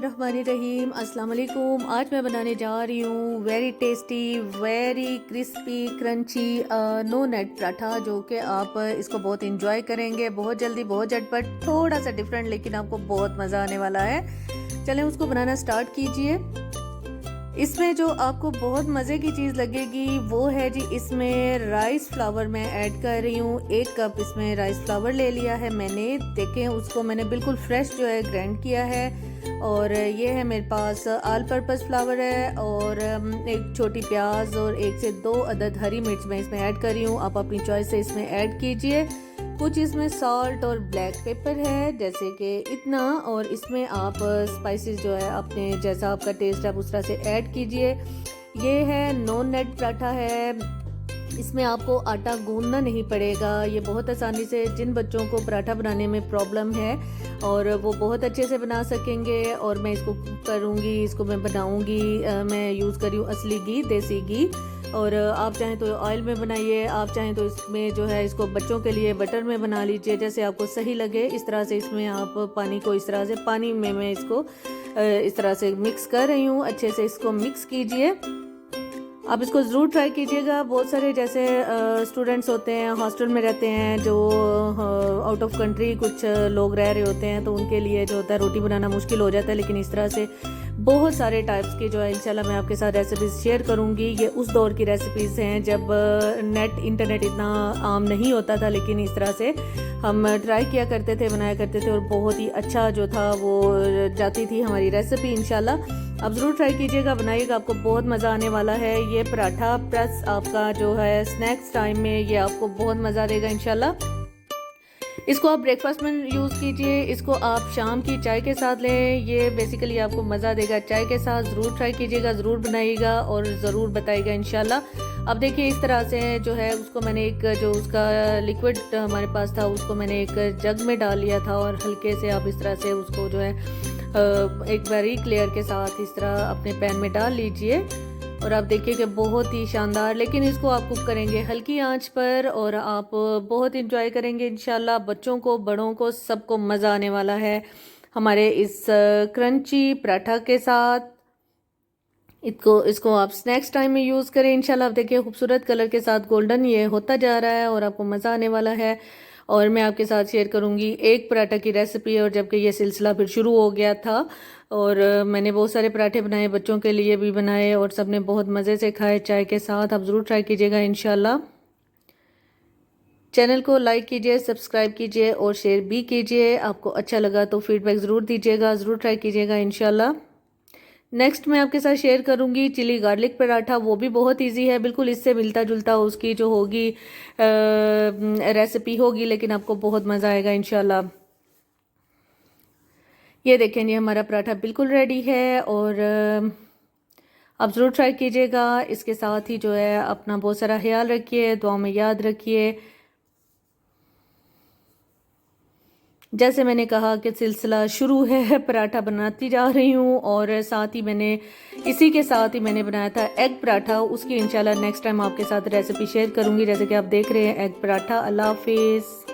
बिस्मिल्लाहिर्रहमानिर्रहीम। अस्सलाम वालेकुम। आज मैं बनाने जा रही हूँ very tasty, very crispy, crunchy no knead paratha, जो कि आप इसको बहुत इंजॉय करेंगे। बहुत जल्दी, बहुत झटपट, थोड़ा सा डिफरेंट, लेकिन आपको बहुत मज़ा आने वाला है। चलें उसको बनाना स्टार्ट कीजिए। इसमें जो आपको बहुत मज़े की चीज़ लगेगी वो है जी, इसमें राइस फ्लावर मैं ऐड कर रही हूँ। 1 कप इसमें राइस फ्लावर ले लिया है मैंने। देखें, उसको मैंने बिल्कुल फ्रेश जो है ग्राइंड किया है। और ये है मेरे पास ऑल पर्पस फ्लावर है, और एक छोटी प्याज और 1 से 2 अदद हरी मिर्च मैं इसमें ऐड कर रही हूँ। आप अपनी चॉइस से इसमें ऐड कीजिए। कुछ इसमें सॉल्ट और ब्लैक पेपर है, जैसे कि इतना, और इसमें आप स्पाइसेस जो है अपने जैसा आपका टेस्ट है आप उस तरह से ऐड कीजिए। ये है नॉन नेट पराठा है। इसमें आपको आटा गूंदना नहीं पड़ेगा। ये बहुत आसानी से, जिन बच्चों को पराठा बनाने में प्रॉब्लम है और वो बहुत अच्छे से बना सकेंगे। और मैं इसको करूँगी, इसको मैं बनाऊँगी। मैं यूज़ कर रही हूँ असली घी, देसी घी। और आप चाहें तो ऑयल में बनाइए, आप चाहें तो इसमें जो है इसको बच्चों के लिए बटर में बना लीजिए, जैसे आपको सही लगे। इस तरह से इसमें आप पानी को इस तरह से, पानी में मैं इसको इस तरह से मिक्स कर रही हूँ। अच्छे से इसको मिक्स कीजिए। आप इसको ज़रूर ट्राई कीजिएगा। बहुत सारे जैसे स्टूडेंट्स होते हैं, हॉस्टल में रहते हैं, जो आउट ऑफ कंट्री कुछ लोग रह रहे होते हैं, तो उनके लिए जो होता है रोटी बनाना मुश्किल हो जाता है। लेकिन इस तरह से बहुत सारे टाइप्स के जो है इंशाल्लाह मैं आपके साथ रेसिपीज़ शेयर करूंगी। ये उस दौर की रेसिपीज़ हैं जब इंटरनेट इतना आम नहीं होता था, लेकिन इस तरह से हम ट्राई किया करते थे, बनाया करते थे, और बहुत ही अच्छा जो था वो जाती थी हमारी रेसिपी। इंशाल्लाह आप ज़रूर ट्राई कीजिएगा, बनाइएगा, आपको बहुत मज़ा आने वाला है। ये पराठा प्लस आपका जो है स्नैक्स टाइम में ये आपको बहुत मज़ा देगा इंशाल्लाह। इसको आप ब्रेकफास्ट में यूज़ कीजिए, इसको आप शाम की चाय के साथ लें। ये बेसिकली आपको मज़ा देगा चाय के साथ। ज़रूर ट्राई कीजिएगा, ज़रूर बनाइएगा और ज़रूर बताइएगा इंशाल्लाह। अब देखिए, इस तरह से जो है उसको मैंने एक जो उसका लिक्विड हमारे पास था उसको मैंने एक जग में डाल लिया था, और हल्के से आप इस तरह से उसको जो है एक बारीक लेयर के साथ इस तरह अपने पैन में डाल लीजिए। और आप देखिए कि बहुत ही शानदार, लेकिन इसको आप कुक करेंगे हल्की आंच पर, और आप बहुत इंजॉय करेंगे इंशाल्लाह। बच्चों को, बड़ों को, सबको मज़ा आने वाला है हमारे इस क्रंची पराठा के साथ। इसको आप स्नैक्स टाइम में यूज़ करें इंशाल्लाह। आप देखिए खूबसूरत कलर के साथ गोल्डन ये होता जा रहा है और आपको मज़ा आने वाला है। और मैं आपके साथ शेयर करूंगी एक पराठा की रेसिपी, और जबकि ये सिलसिला फिर शुरू हो गया था, और मैंने बहुत सारे पराठे बनाए, बच्चों के लिए भी बनाए, और सबने बहुत मज़े से खाए चाय के साथ। आप ज़रूर ट्राई कीजिएगा इंशाल्लाह। चैनल को लाइक कीजिए, सब्सक्राइब कीजिए और शेयर भी कीजिए। आपको अच्छा लगा तो फीडबैक ज़रूर दीजिएगा, ज़रूर ट्राई कीजिएगा इंशाल्लाह। नेक्स्ट मैं आपके साथ शेयर करूंगी चिली गार्लिक पराठा। वो भी बहुत इजी है, बिल्कुल इससे मिलता जुलता उसकी जो होगी रेसिपी होगी, लेकिन आपको बहुत मज़ा आएगा इंशाल्लाह। ये देखें, ये हमारा पराठा बिल्कुल रेडी है, और आप ज़रूर ट्राई कीजिएगा। इसके साथ ही जो है अपना बहुत सारा ख्याल रखिए, दुआ में याद रखिए। जैसे मैंने कहा कि सिलसिला शुरू है, पराठा बनाती जा रही हूँ, और साथ ही मैंने इसी के साथ ही मैंने बनाया था एग पराठा। उसकी इंशाल्लाह नेक्स्ट टाइम आपके साथ रेसिपी शेयर करूँगी। जैसे कि आप देख रहे हैं एग पराठा। अल्लाह हाफिज़।